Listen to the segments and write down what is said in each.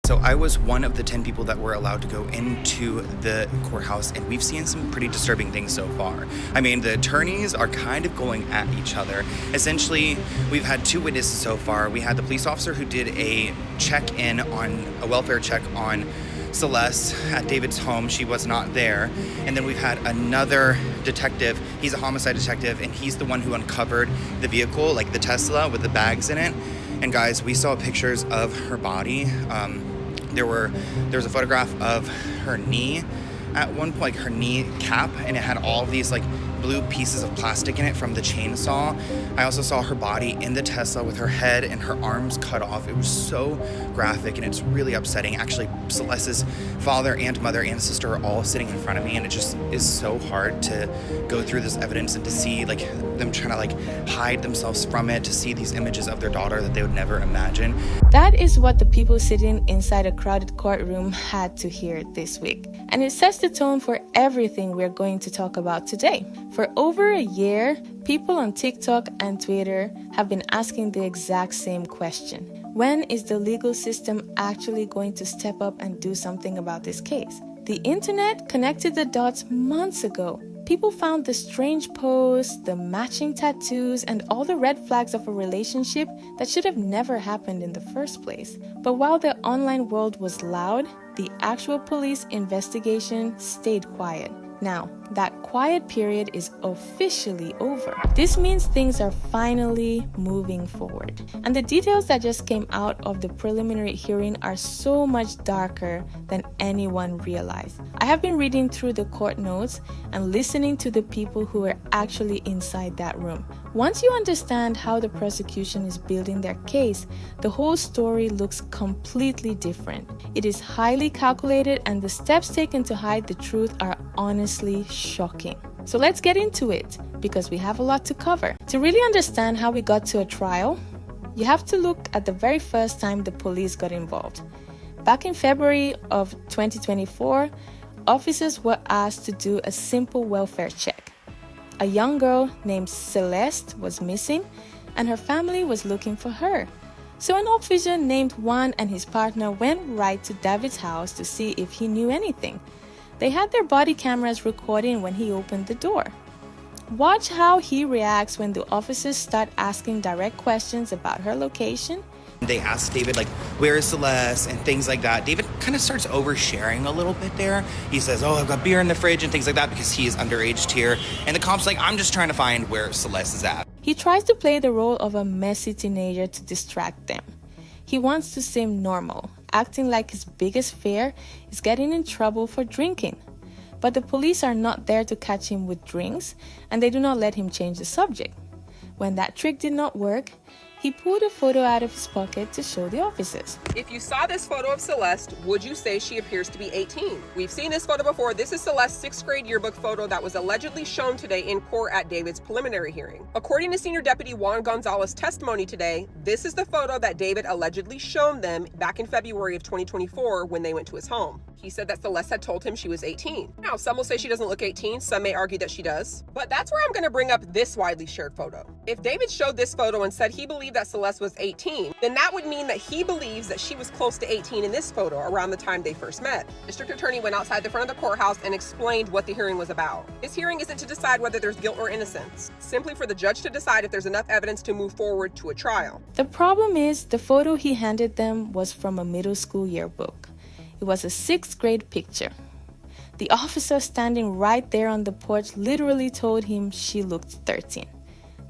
So I was one of the 10 people that were allowed to go into the courthouse, and we've seen some pretty disturbing things so far. I mean, the attorneys are kind of going at each other. Essentially, we've had 2 witnesses so far. We had the police officer who did a welfare check on Celeste at David's home. She was not there. And then we've had another detective. He's a homicide detective, and he's the one who uncovered the vehicle, like the Tesla with the bags in it. And guys, we saw pictures of her body. There was a photograph of her knee at one point, like her knee cap, and it had all these like blue pieces of plastic in it from the chainsaw. I also saw her body in the Tesla with her head and her arms cut off. It was so graphic, and it's really upsetting. Actually, Celeste's father and mother and sister are all sitting in front of me, and it just is so hard to go through this evidence and to see like them trying to like hide themselves from it, to see these images of their daughter that they would never imagine. That is what the people sitting inside a crowded courtroom had to hear this week. And it sets the tone for everything we're going to talk about today. For over a year, people on TikTok and Twitter have been asking the exact same question. When is the legal system actually going to step up and do something about this case? The internet connected the dots months ago. People found the strange posts, the matching tattoos, and all the red flags of a relationship that should have never happened in the first place. But while the online world was loud, the actual police investigation stayed quiet. Now, that quiet period is officially over. This means things are finally moving forward. And the details that just came out of the preliminary hearing are so much darker than anyone realized. I have been reading through the court notes and listening to the people who were actually inside that room. Once you understand how the prosecution is building their case, the whole story looks completely different. It is highly calculated, and the steps taken to hide the truth are honestly shocking. So let's get into it, because we have a lot to cover. To really understand how we got to a trial, you have to look at the very first time the police got involved. Back in February of 2024, officers were asked to do a simple welfare check. A young girl named Celeste was missing, and her family was looking for her. So an officer named Juan and his partner went right to David's house to see if he knew anything. They had their body cameras recording when he opened the door. Watch how he reacts when the officers start asking direct questions about her location. They asked David, like, where is Celeste and things like that. David kind of starts oversharing a little bit there. He says, oh, I've got beer in the fridge and things like that because he is underage here. And the cop's like, I'm just trying to find where Celeste is at. He tries to play the role of a messy teenager to distract them. He wants to seem normal, acting like his biggest fear is getting in trouble for drinking. But the police are not there to catch him with drinks, and they do not let him change the subject. When that trick did not work, he pulled a photo out of his pocket to show the officers. If you saw this photo of Celeste, would you say she appears to be 18? We've seen this photo before. This is Celeste's 6th grade yearbook photo that was allegedly shown today in court at David's preliminary hearing. According to Senior Deputy Juan Gonzalez's testimony today, this is the photo that David allegedly shown them back in February of 2024 when they went to his home. He said that Celeste had told him she was 18. Now, some will say she doesn't look 18, some may argue that she does. But that's where I'm going to bring up this widely shared photo. If David showed this photo and said he believed that Celeste was 18, then that would mean that he believes that she was close to 18 in this photo around the time they first met. District Attorney went outside the front of the courthouse and explained what the hearing was about. This hearing isn't to decide whether there's guilt or innocence, simply for the judge to decide if there's enough evidence to move forward to a trial. The problem is the photo he handed them was from a middle school yearbook. It was a 6th grade picture. The officer standing right there on the porch literally told him she looked 13.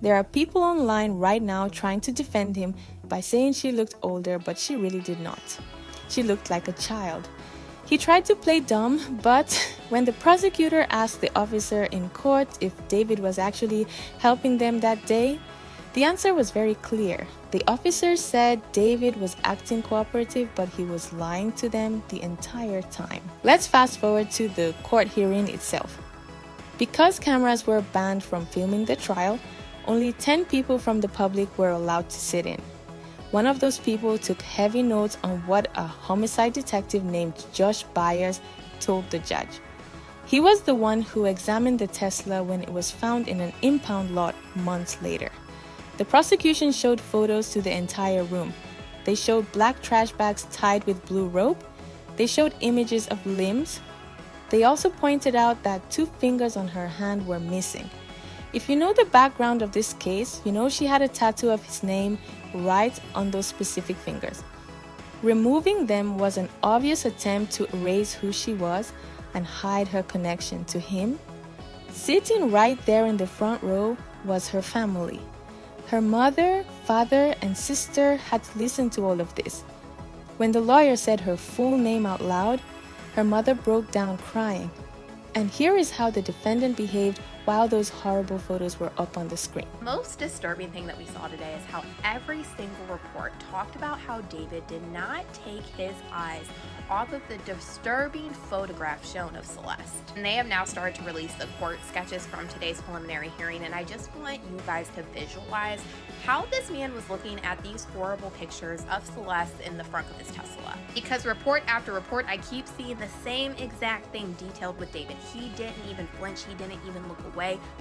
There are people online right now trying to defend him by saying she looked older, but she really did not. She looked like a child. He tried to play dumb, but when the prosecutor asked the officer in court if David was actually helping them that day, the answer was very clear. The officer said David was acting cooperative, but he was lying to them the entire time. Let's fast forward to the court hearing itself. Because cameras were banned from filming the trial, only 10 people from the public were allowed to sit in. One of those people took heavy notes on what a homicide detective named Josh Byers told the judge. He was the one who examined the Tesla when it was found in an impound lot months later. The prosecution showed photos to the entire room. They showed black trash bags tied with blue rope. They showed images of limbs. They also pointed out that 2 fingers on her hand were missing. If you know the background of this case, you know she had a tattoo of his name right on those specific fingers. Removing them was an obvious attempt to erase who she was and hide her connection to him. Sitting right there in the front row was her family. Her mother, father, and sister had to listen to all of this. When the lawyer said her full name out loud, her mother broke down crying. And here is how the defendant behaved while those horrible photos were up on the screen. Most disturbing thing that we saw today is how every single report talked about how David did not take his eyes off of the disturbing photograph shown of Celeste. And they have now started to release the court sketches from today's preliminary hearing, and I just want you guys to visualize how this man was looking at these horrible pictures of Celeste in the front of his Tesla. Because report after report, I keep seeing the same exact thing detailed with David. He didn't even flinch, he didn't even look away.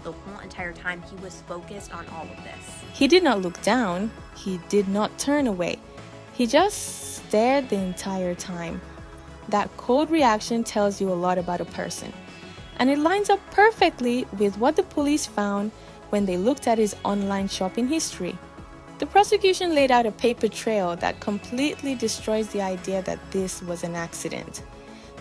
The whole entire time he was focused on all of this. He did not look down, he did not turn away. He just stared the entire time. That cold reaction tells you a lot about a person. And it lines up perfectly with what the police found when they looked at his online shopping history. The prosecution laid out a paper trail that completely destroys the idea that this was an accident.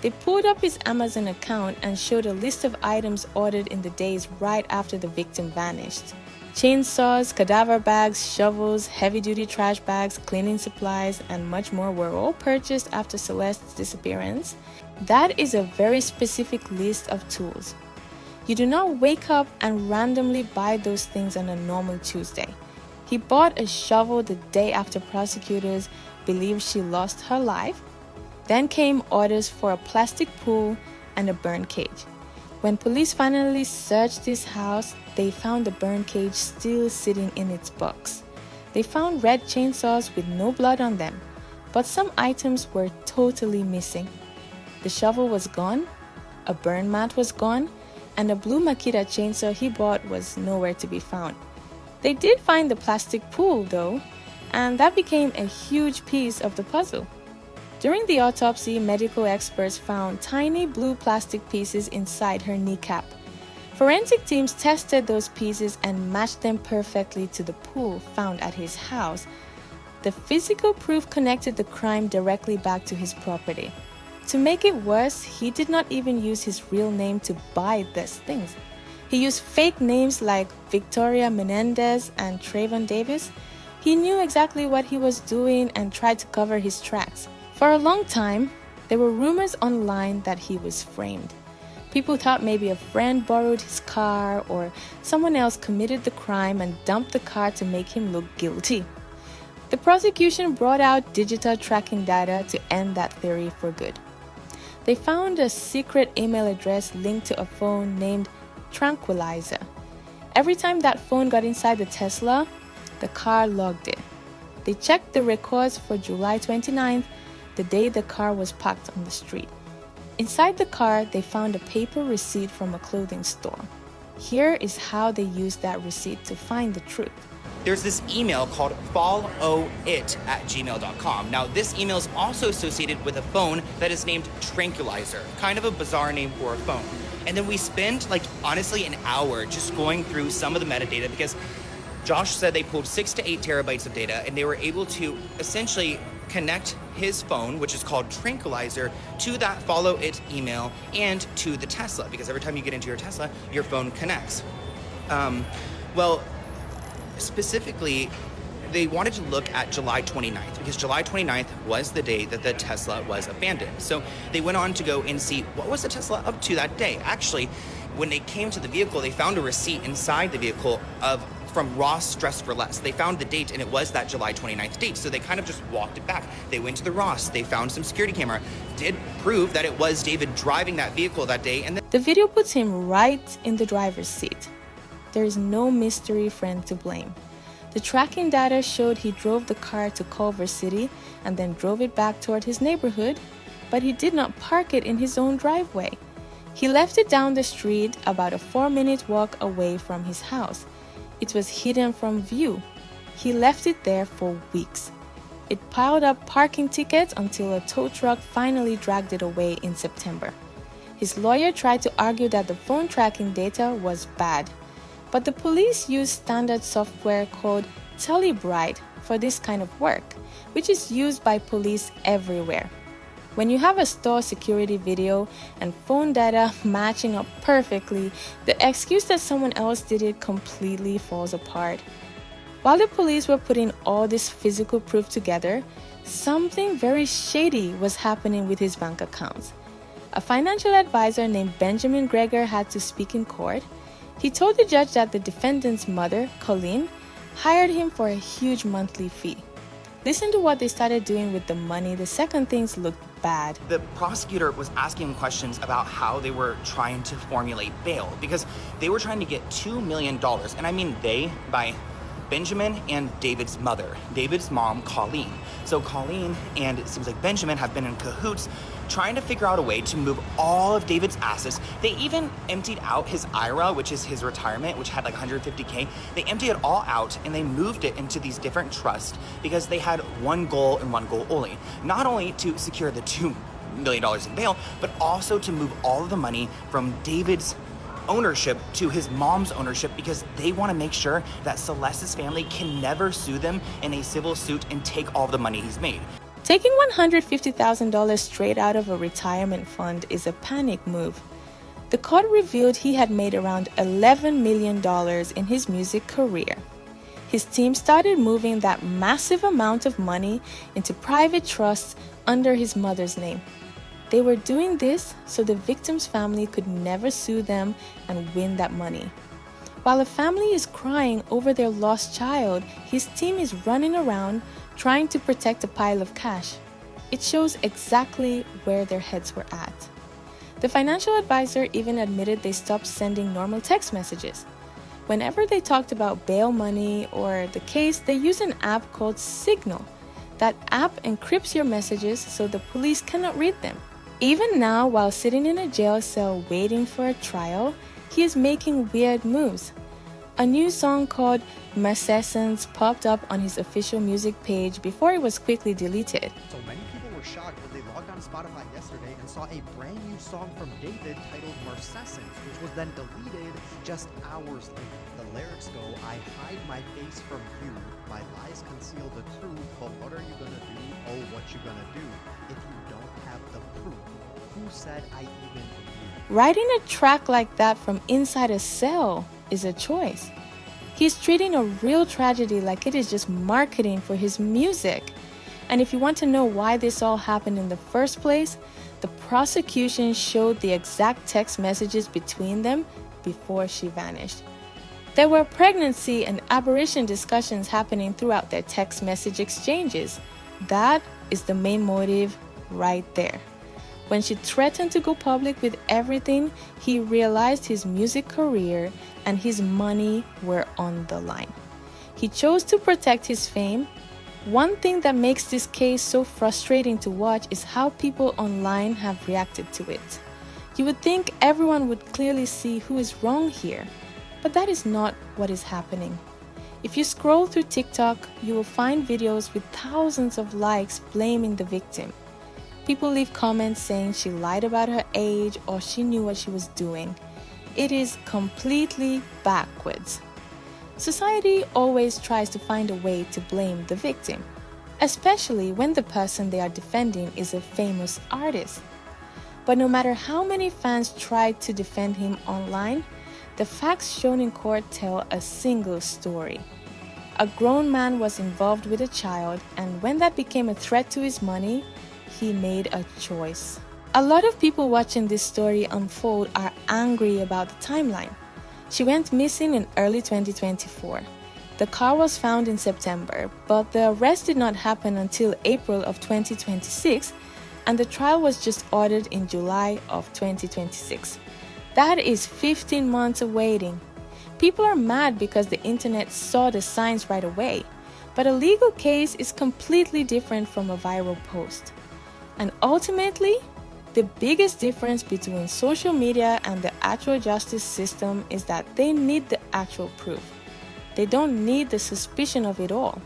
They pulled up his Amazon account and showed a list of items ordered in the days right after the victim vanished. Chainsaws, cadaver bags, shovels, heavy-duty trash bags, cleaning supplies, and much more were all purchased after Celeste's disappearance. That is a very specific list of tools. You do not wake up and randomly buy those things on a normal Tuesday. He bought a shovel the day after prosecutors believed she lost her life. Then came orders for a plastic pool and a burn cage. When police finally searched this house, they found the burn cage still sitting in its box. They found red chainsaws with no blood on them, but some items were totally missing. The shovel was gone, a burn mat was gone, and a blue Makita chainsaw he bought was nowhere to be found. They did find the plastic pool though, and that became a huge piece of the puzzle. During the autopsy, medical experts found tiny blue plastic pieces inside her kneecap. Forensic teams tested those pieces and matched them perfectly to the pool found at his house. The physical proof connected the crime directly back to his property. To make it worse, he did not even use his real name to buy these things. He used fake names like Victoria Menendez and Trayvon Davis. He knew exactly what he was doing and tried to cover his tracks. For a long time, there were rumors online that he was framed. People thought maybe a friend borrowed his car or someone else committed the crime and dumped the car to make him look guilty. The prosecution brought out digital tracking data to end that theory for good. They found a secret email address linked to a phone named Tranquilizer. Every time that phone got inside the Tesla, the car logged it. They checked the records for July 29th, the day the car was parked on the street. Inside the car, they found a paper receipt from a clothing store. Here is how they used that receipt to find the truth. There's this email called followit@gmail.com. Now, this email is also associated with a phone that is named Tranquilizer, kind of a bizarre name for a phone. And then we spent, honestly, an hour just going through some of the metadata because Josh said they pulled 6 to 8 terabytes of data and they were able to essentially connect his phone, which is called Tranquilizer, to that Follow It email and to the Tesla, because every time you get into your Tesla, your phone connects. Specifically, they wanted to look at July 29th because July 29th was the day that the Tesla was abandoned. So they went on to go and see what was the Tesla up to that day. Actually, when they came to the vehicle, they found a receipt inside the vehicle from Ross Dress for Less. They found the date and it was that July 29th date. So they kind of just walked it back. They went to the Ross, they found some security camera, did prove that it was David driving that vehicle that day. And The video puts him right in the driver's seat. There is no mystery friend to blame. The tracking data showed he drove the car to Culver City and then drove it back toward his neighborhood, but he did not park it in his own driveway. He left it down the street about a 4-minute walk away from his house. It was hidden from view. He left it there for weeks. It piled up parking tickets until a tow truck finally dragged it away in September. His lawyer tried to argue that the phone tracking data was bad, but the police used standard software called Telebrite for this kind of work, which is used by police everywhere. When you have a store security video and phone data matching up perfectly, the excuse that someone else did it completely falls apart. While the police were putting all this physical proof together, something very shady was happening with his bank accounts. A financial advisor named Benjamin Greger had to speak in court. He told the judge that the defendant's mother, Colleen, hired him for a huge monthly fee. Listen to what they started doing with the money the second things looked bad. The prosecutor was asking questions about how they were trying to formulate bail because they were trying to get $2 million. And I mean they by Benjamin and David's mother, David's mom, Colleen. So Colleen and it seems like Benjamin have been in cahoots trying to figure out a way to move all of David's assets. They even emptied out his IRA, which is his retirement, which had like $150K. They emptied it all out and they moved it into these different trusts because they had one goal and one goal only. Not only to secure the $2 million in bail, but also to move all of the money from David's ownership to his mom's ownership because they want to make sure that Celeste's family can never sue them in a civil suit and take all of the money he's made. Taking $150,000 straight out of a retirement fund is a panic move. The court revealed he had made around $11 million in his music career. His team started moving that massive amount of money into private trusts under his mother's name. They were doing this so the victim's family could never sue them and win that money. While a family is crying over their lost child, his team is running around trying to protect a pile of cash. It shows exactly where their heads were at. The financial advisor even admitted they stopped sending normal text messages. Whenever they talked about bail money or the case, they used an app called Signal. That app encrypts your messages so the police cannot read them. Even now, while sitting in a jail cell waiting for a trial, he is making weird moves. A new song called Mercessence popped up on his official music page before it was quickly deleted. So many people were shocked when they logged on Spotify yesterday and saw a brand new song from David titled Mercessence, which was then deleted just hours later. The lyrics go, "I hide my face from you, my lies conceal the truth, but what are you gonna do? Oh, what you gonna do? If you don't have the proof, who said I even knew?" Writing a track like that from inside a cell is a choice. He's treating a real tragedy like it is just marketing for his music. And if you want to know why this all happened in the first place, the prosecution showed the exact text messages between them before she vanished. There were pregnancy and abortion discussions happening throughout their text message exchanges. That is the main motive right there. When she threatened to go public with everything, he realized his music career and his money were on the line. He chose to protect his fame. One thing that makes this case so frustrating to watch is how people online have reacted to it. You would think everyone would clearly see who is wrong here, but that is not what is happening. If you scroll through TikTok, you will find videos with thousands of likes blaming the victim. People leave comments saying she lied about her age or she knew what she was doing. It is completely backwards. Society always tries to find a way to blame the victim, especially when the person they are defending is a famous artist. But no matter how many fans try to defend him online, the facts shown in court tell a single story. A grown man was involved with a child, and when that became a threat to his money, he made a choice. A lot of people watching this story unfold are angry about the timeline. She went missing in early 2024. The car was found in September, but the arrest did not happen until April of 2026, and the trial was just ordered in July of 2026. That is 15 months of waiting. People are mad because the internet saw the signs right away, but a legal case is completely different from a viral post. And ultimately, the biggest difference between social media and the actual justice system is that they need the actual proof. They don't need the suspicion of it all.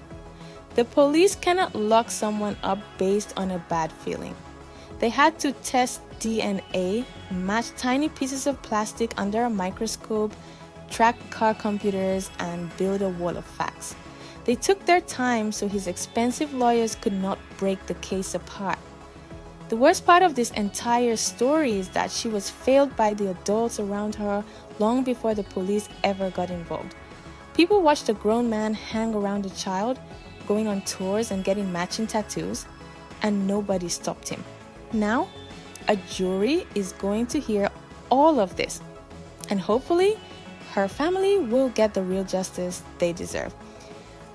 The police cannot lock someone up based on a bad feeling. They had to test DNA, match tiny pieces of plastic under a microscope, track car computers, and build a wall of facts. They took their time so his expensive lawyers could not break the case apart. The worst part of this entire story is that she was failed by the adults around her long before the police ever got involved. People watched a grown man hang around a child, going on tours and getting matching tattoos, and nobody stopped him. Now, a jury is going to hear all of this, and hopefully, her family will get the real justice they deserve.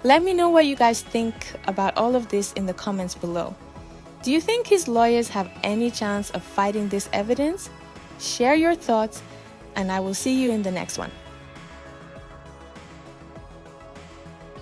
Let me know what you guys think about all of this in the comments below. Do you think his lawyers have any chance of fighting this evidence? Share your thoughts, and I will see you in the next one.